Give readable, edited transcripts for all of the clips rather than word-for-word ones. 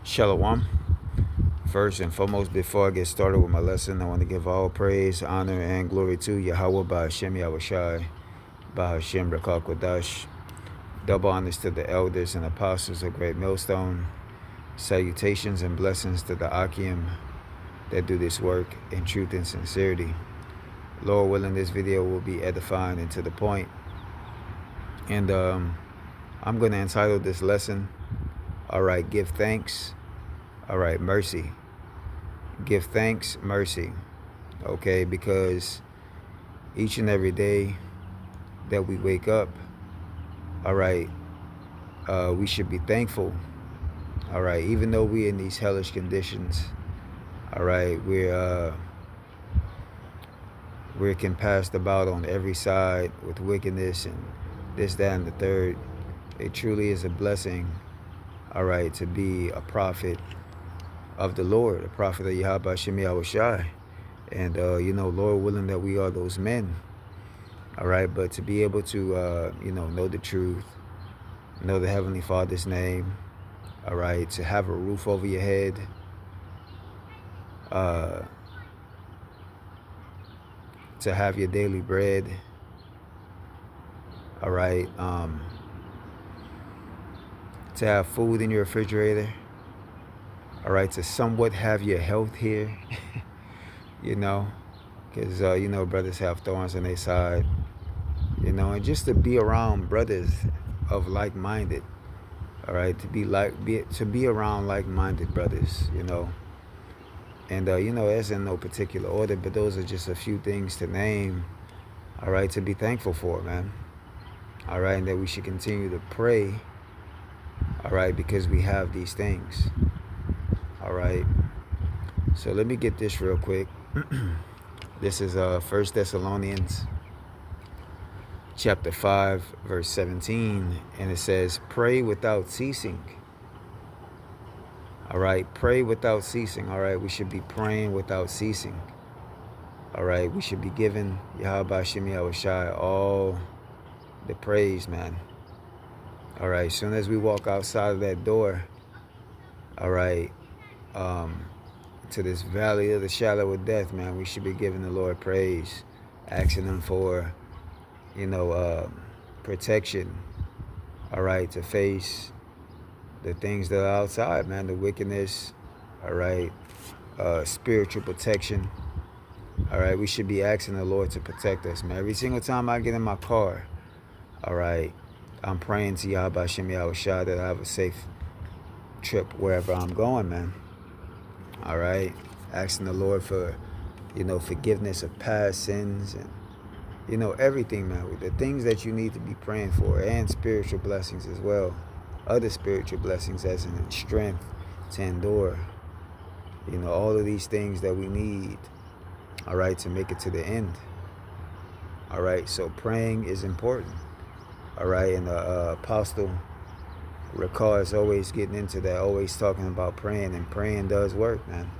Shalom. First and foremost, before I get started with my lesson, I want to give all praise, honor, and glory to Yahweh Ba'Hashem Yahushai, Ba'Hashem Rakal Kodash. Double honors to the elders and apostles of Great Millstone. Salutations and blessings to the Akim that do this work in truth and sincerity. Lord willing, this video will be edifying and to the point. And I'm going to entitle this lesson, all right, give thanks, all right, mercy. Give thanks, mercy, okay, because each and every day that we wake up, all right, we should be thankful, all right, even though we're in these hellish conditions, all right, we're compassed about on every side with wickedness and this, that, and the third. It truly is a blessing, all right, to be a prophet of the Lord, a prophet of Yahweh Shem Yahushai. And, Lord willing that we are those men, all right, but to be able to, know the truth, know the Heavenly Father's name, all right, to have a roof over your head, to have your daily bread, all right, to have food in your refrigerator, all right, to somewhat have your health here, because, brothers have thorns on their side, and just to be around brothers of like-minded, all right, to be around like-minded brothers, and, as in no particular order, but those are just a few things to name, all right, to be thankful for, man, all right, and that we should continue to pray, all right, because we have these things. All right, so let me get this real quick. This is 1 Thessalonians chapter 5, verse 17, and it says, pray without ceasing. All right, pray without ceasing. All right, we should be praying without ceasing. All right, we should be giving Yahweh Shem Yahushai all the praise, man. All right, as soon as we walk outside of that door, all right, to this valley of the shadow of death, man, we should be giving the Lord praise, asking him for, protection, all right, to face the things that are outside, man, the wickedness, all right, spiritual protection, all right. We should be asking the Lord to protect us, man. Every single time I get in my car, all right, I'm praying to Yahweh Shem Yahushai that I have a safe trip wherever I'm going, man. All right, asking the Lord for, forgiveness of past sins and, everything, man. The things that you need to be praying for, and spiritual blessings as well. Other spiritual blessings as in strength to endure. All of these things that we need, all right, to make it to the end. All right, so praying is important. All right, and the apostle Rakar is always getting into that, always talking about praying, and praying does work, man.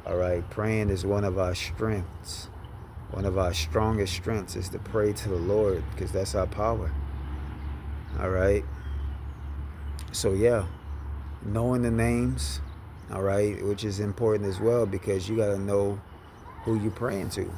All right, praying is one of our strengths. One of our strongest strengths is to pray to the Lord, because that's our power. All right. So, yeah, knowing the names, all right, which is important as well, because you got to know who you're praying to.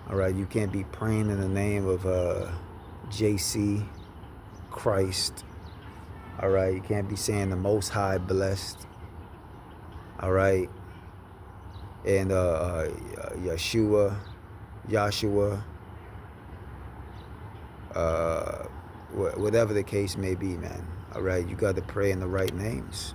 All right, you can't be praying in the name of JC, Christ. All right, you can't be saying the Most High blessed. All right, and Yeshua, whatever the case may be, man. All right, you got to pray in the right names.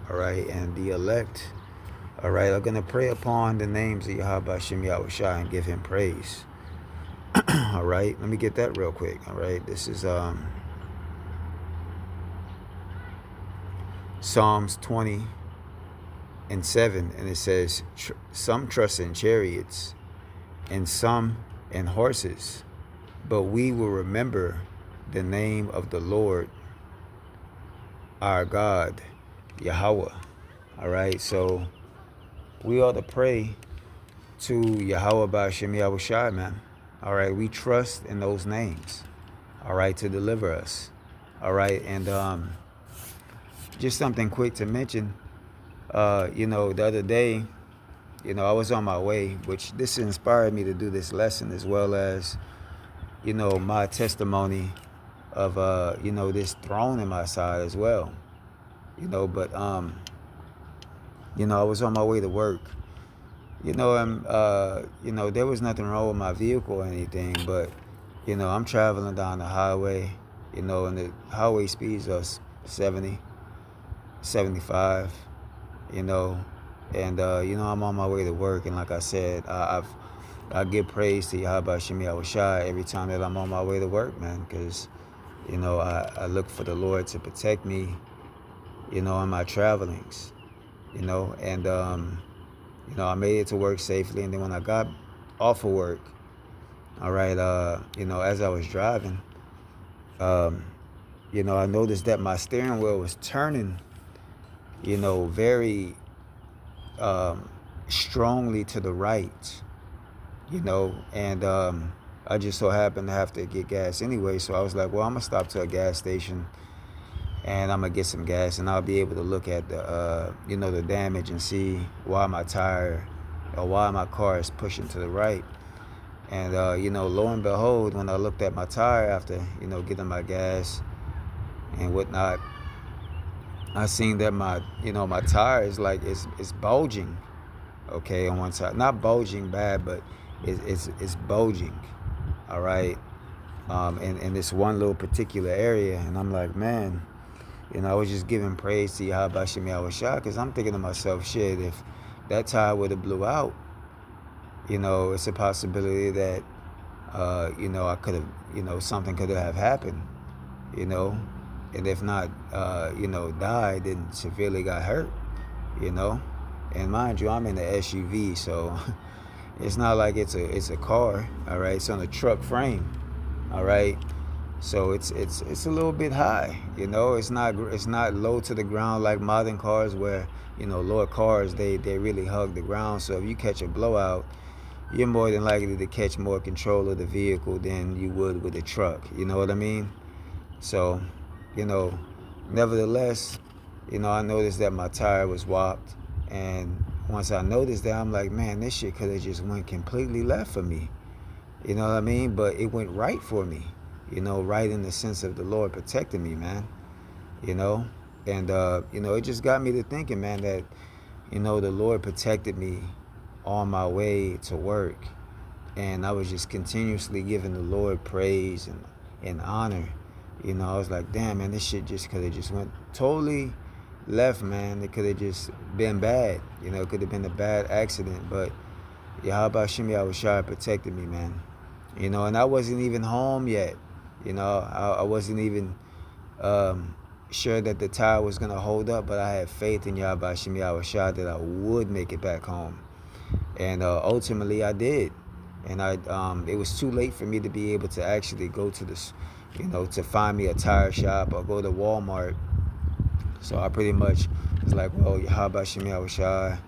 All right, and the elect, all right, are going to pray upon the names of Yahweh Shem Yahushai and give him praise. All right, let me get that real quick. All right, this is Psalms 20 and 7, and it says, some trust in chariots and some in horses, but we will remember the name of the Lord our God, Yahweh. All right, so we ought to pray to Yahweh Ba'Hashem Yahushai, man. All right, we trust in those names, all right, to deliver us. All right, and just something quick to mention. You know, the other day, you know, I was on my way, which this inspired me to do this lesson, as well as, you know, my testimony of, you know, this thorn in my side as well. You know, but, you know, I was on my way to work. You know, you know, there was nothing wrong with my vehicle or anything, but, you know, I'm traveling down the highway, you know, and the highway speeds are 70, 75, you know, and, you know, I'm on my way to work. And like I said, I give praise to Yahweh Shem Yahushai every time that I'm on my way to work, man, because, you know, I look for the Lord to protect me, you know, in my travelings, you know, and, you know, I made it to work safely. And then when I got off of work, all right, you know, as I was driving, you know, I noticed that my steering wheel was turning, you know, very strongly to the right, you know, and I just so happened to have to get gas anyway. So I was like, well, I'm going to stop to a gas station and I'm going to get some gas, and I'll be able to look at the, you know, the damage and see why my tire or why my car is pushing to the right. And, you know, lo and behold, when I looked at my tire after, you know, getting my gas and whatnot, I seen that my, you know, my tire is like, it's bulging, okay, on one side. Not bulging bad, but it's bulging, all right, in this one little particular area. And I'm like, man, you know, I was just giving praise to Yahweh Shem Yahushua, because I'm thinking to myself, shit, if that tire would have blew out, you know, it's a possibility that, you know, I could have, you know, something could have happened, you know, and if not, you know, died, then severely got hurt, you know. And mind you, I'm in the SUV, so it's not like it's a car, all right. It's on a truck frame, all right. So it's a little bit high, you know. It's not low to the ground like modern cars, where, you know, lower cars, they really hug the ground. So if you catch a blowout, you're more than likely to catch more control of the vehicle than you would with a truck. You know what I mean? So, you know, nevertheless, you know, I noticed that my tire was whopped, and once I noticed that, I'm like, man, this shit could have just went completely left for me. You know what I mean? But it went right for me. You know, right in the sense of the Lord protecting me, man. You know? And, you know, it just got me to thinking, man, that, you know, the Lord protected me on my way to work. And I was just continuously giving the Lord praise and honor. You know, I was like, damn, man, this shit just could have just went totally left, man. It could have just been bad. You know, it could have been a bad accident. But Yahweh Shem Yahushua protected me, man. You know, and I wasn't even home yet. You know, I wasn't even sure that the tire was going to hold up, but I had faith in Yahweh Shem Yahushua that I would make it back home. And ultimately I did. And it was too late for me to be able to actually go to this, you know, to find me a tire shop or go to Walmart. So I pretty much was like, well, Yahweh Shem Yahushua,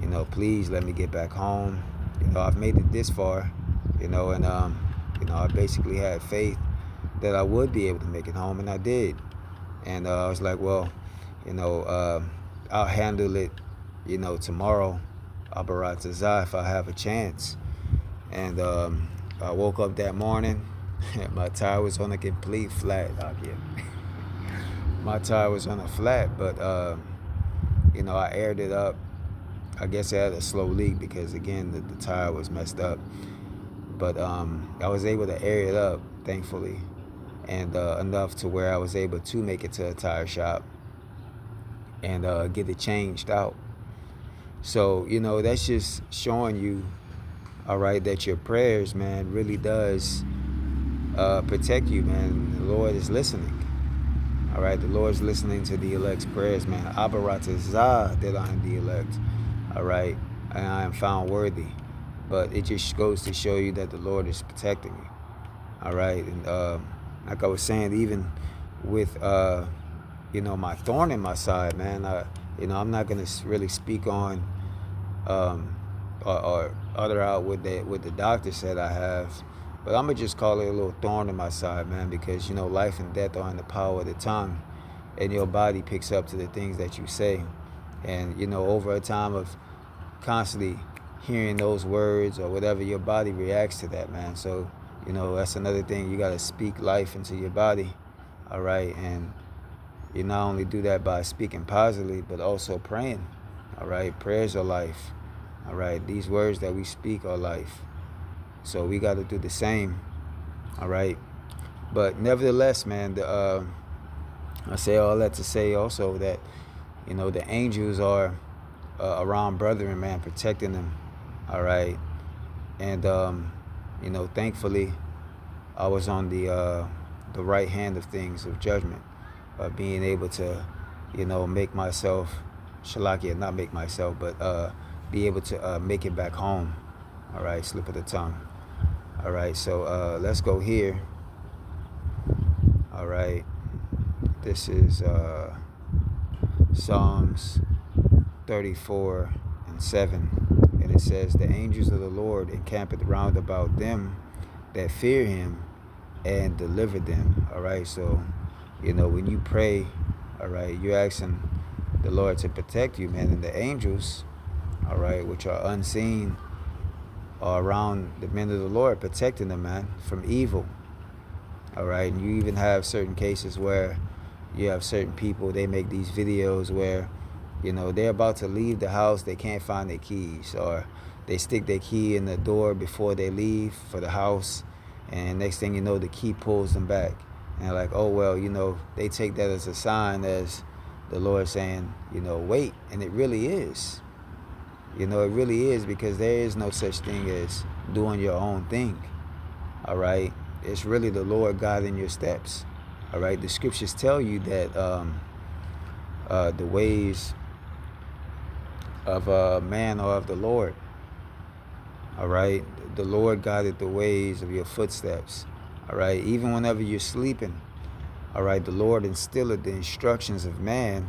you know, please let me get back home. You know, I've made it this far, you know, and, you know, I basically had faith that I would be able to make it home, and I did. And I was like, well, you know, I'll handle it, you know, tomorrow, Abaratazah, if I have a chance. And I woke up that morning, and my tire was on a complete flat. My tire was on a flat, but, you know, I aired it up. I guess I had a slow leak because, again, the tire was messed up. But I was able to air it up, thankfully, and enough to where I was able to make it to a tire shop and get it changed out. So, you know, that's just showing you, all right, that your prayers, man, really does protect you, man. The Lord is listening. All right, the Lord's listening to the elect's prayers, man. Abaratazah, that I am the elect. All right, and I am found worthy. But it just goes to show you that the Lord is protecting me. All right, and like I was saying, even with, you know, my thorn in my side, man, you know, I'm not going to really speak on or utter out what the doctor said I have. But I'm going to just call it a little thorn in my side, man, because, you know, life and death are in the power of the tongue. and your body picks up to the things that you say. And, over a time of constantly hearing those words or whatever, your body reacts to that, man. So, that's another thing. You got to speak life into your body, all right? And you not only do that by speaking positively, but also praying, all right? Prayers are life, all right? These words that we speak are life. So we got to do the same, all right? But nevertheless, man, I say all that to say also that, the angels are around brethren, man, protecting them, all right? And, thankfully, I was on the right hand of things, of judgment, being able to, make myself, shalakia, not make myself, but be able to make it back home, all right? Slip of the tongue, all right? So let's go here, all right? This is Psalms 34:7, and it says, "The angels of the Lord encampeth round about them that fear him and deliver them." All right, so when you pray, all right, you're asking the Lord to protect you, man, and the angels, all right, which are unseen, are around the men of the Lord, protecting them, man, from evil. All right, and you even have certain cases where you have certain people, they make these videos where, they're about to leave the house, they can't find their keys, or they stick their key in the door before they leave for the house, and next thing you know, the key pulls them back. And they're like, oh, well, they take that as a sign, as the Lord saying, wait. And it really is. It really is, because there is no such thing as doing your own thing. All right. It's really the Lord guiding your steps. All right. The scriptures tell you that the ways of man are of the Lord. All right. The Lord guided the ways of your footsteps. All right. Even whenever you're sleeping. All right. The Lord instilled the instructions of man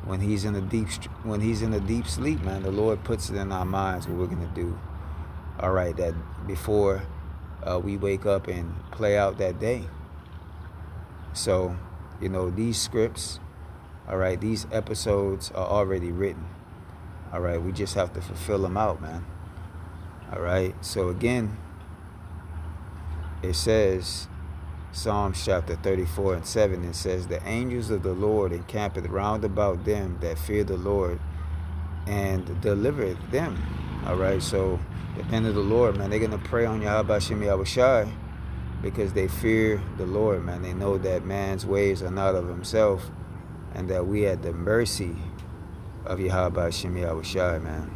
when he's in a deep sleep, man. The Lord puts it in our minds what we're going to do. All right. That before we wake up and play out that day. So, these scripts, all right, these episodes are already written. All right. We just have to fulfill them out, man. All right. So again, it says, Psalms chapter 34:7, it says, "The angels of the Lord encampeth round about them that fear the Lord and delivereth them." All right. So the men of the Lord, man, they're going to pray on Yahweh Shem Yahushai because they fear the Lord, man. They know that man's ways are not of himself, and that we at the mercy of Yahweh Shem Yahushai, man.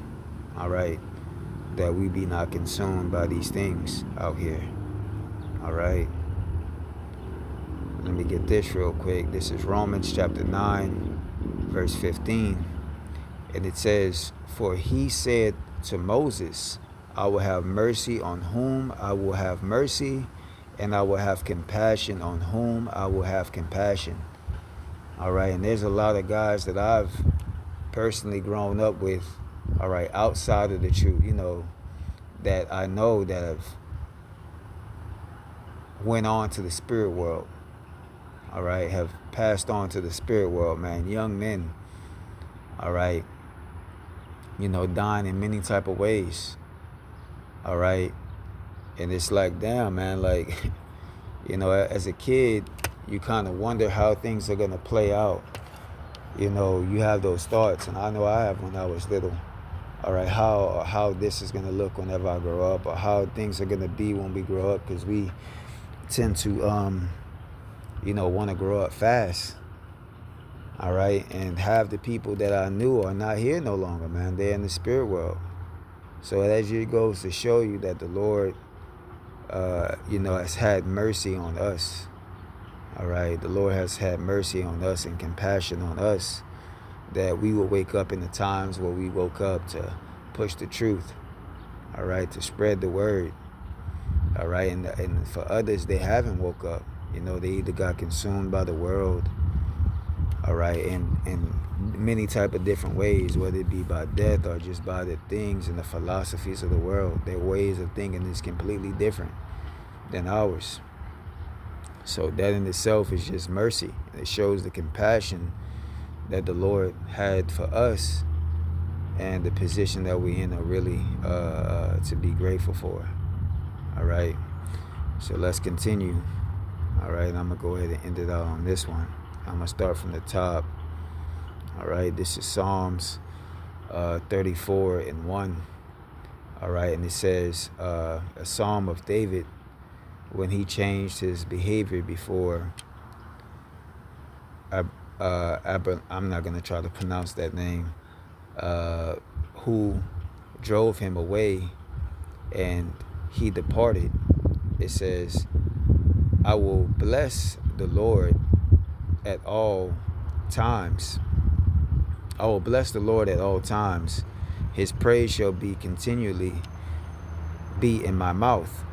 All right. That we be not consumed by these things out here. All right. Let me get this real quick. This is Romans chapter 9, verse 15. And it says, "For he said to Moses, I will have mercy on whom I will have mercy, and I will have compassion on whom I will have compassion." All right. And there's a lot of guys that I've personally grown up with, all right, outside of the truth, that I know that have went on to the spirit world. All right, have passed on to the spirit world, man. Young men, all right, dying in many type of ways. All right. And it's like, damn, man, like, as a kid, you kind of wonder how things are going to play out. You have those thoughts, and I know I have when I was little. All right, how this is going to look whenever I grow up, or how things are going to be when we grow up, because we tend to, want to grow up fast. All right, and have the people that I knew are not here no longer, man. They're in the spirit world. So that just goes to show you that the Lord, has had mercy on us. All right, the Lord has had mercy on us and compassion on us, that we will wake up in the times where we woke up to push the truth. All right, to spread the word. All right, and for others, they haven't woke up. They either got consumed by the world, all right, in many type of different ways, whether it be by death or just by the things and the philosophies of the world. Their ways of thinking is completely different than ours. So that in itself is just mercy. It shows the compassion that the Lord had for us and the position that we're in are really to be grateful for. All right. So let's continue. All right. I'm going to go ahead and end it out on this one. I'm going to start from the top. All right. This is Psalms 34:1. All right. And it says a psalm of David when he changed his behavior before I'm not going to try to pronounce that name, who drove him away and he departed. It says, I will bless the Lord at all times. I will bless the Lord at all times. His praise shall be continually be in my mouth.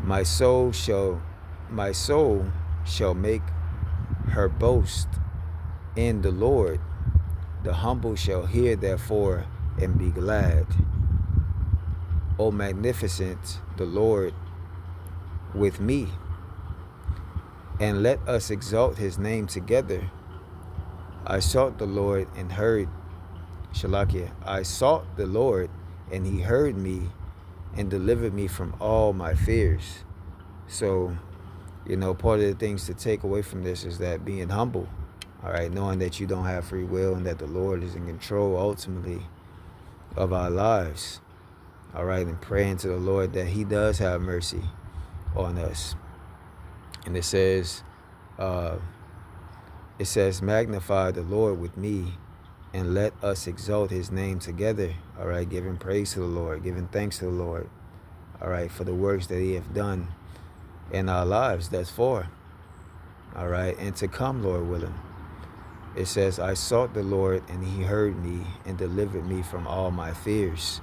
My soul shall make her boast in the Lord. The humble shall hear therefore and be glad. O magnificent the Lord with me, and let us exalt his name together. I sought the Lord and heard. Shalakia. I sought the Lord and he heard me and delivered me from all my fears. So, part of the things to take away from this is that being humble, all right, knowing that you don't have free will and that the Lord is in control ultimately of our lives, all right, and praying to the Lord that he does have mercy on us. And it says, magnify the Lord with me and let us exalt his name together. All right, giving praise to the Lord, giving thanks to the Lord, all right, for the works that he hath done in our lives thus far, all right, and to come, Lord willing. It says, I sought the Lord and he heard me and delivered me from all my fears,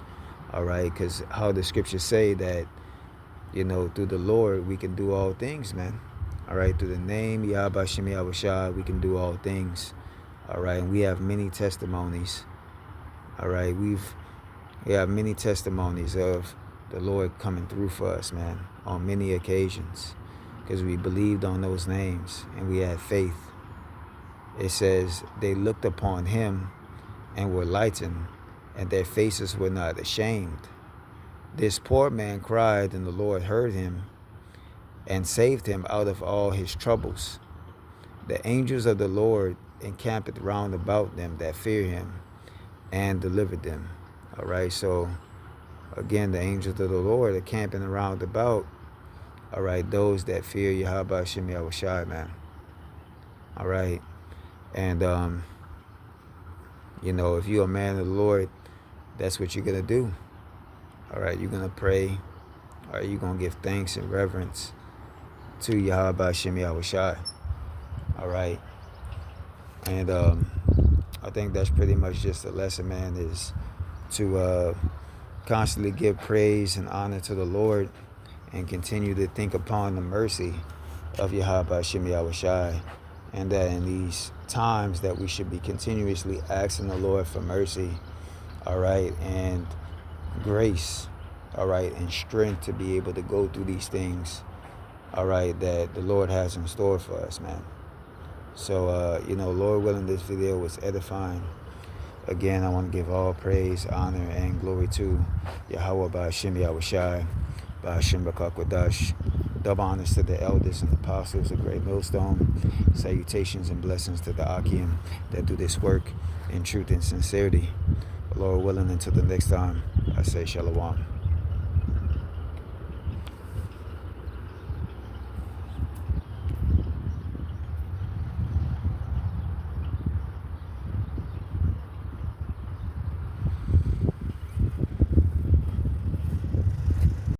all right, because how the scriptures say that, through the Lord we can do all things, man, all right, through the name Yahweh Hashem Yahweh Shai we can do all things, all right, and we have many testimonies, all right, we have many testimonies of the Lord coming through for us, man, on many occasions, because we believed on those names and we had faith. It says they looked upon him and were lightened, and their faces were not ashamed. This poor man cried, and the Lord heard him and saved him out of all his troubles. The angels of the Lord encamped round about them that fear him and delivered them. All right, so again, the angels of the Lord are camping around about, all right, those that fear Yahweh Hashem Yahweh Shai, man. All right, and if you're a man of the Lord, that's what you're gonna do. All right, you're gonna pray. All right, you're gonna give thanks and reverence to Yahweh Hashem Yahweh Shai. All right, and I think that's pretty much just the lesson, man, is to constantly give praise and honor to the Lord and continue to think upon the mercy of Yahweh Hashem Yahweh Shai, and that in these times that we should be continuously asking the Lord for mercy, all right, and grace, all right, and strength to be able to go through these things, all right, that the Lord has in store for us, man. So, Lord willing, this video was edifying. Again, I want to give all praise, honor, and glory to Yahweh Ba'ashem Yahweh Shai, Ba'ashem B'Kakwadash. Double honors to the elders and apostles of Great Millstone. Salutations and blessings to the Akim that do this work in truth and sincerity. Lord willing, until the next time, I say Shalom.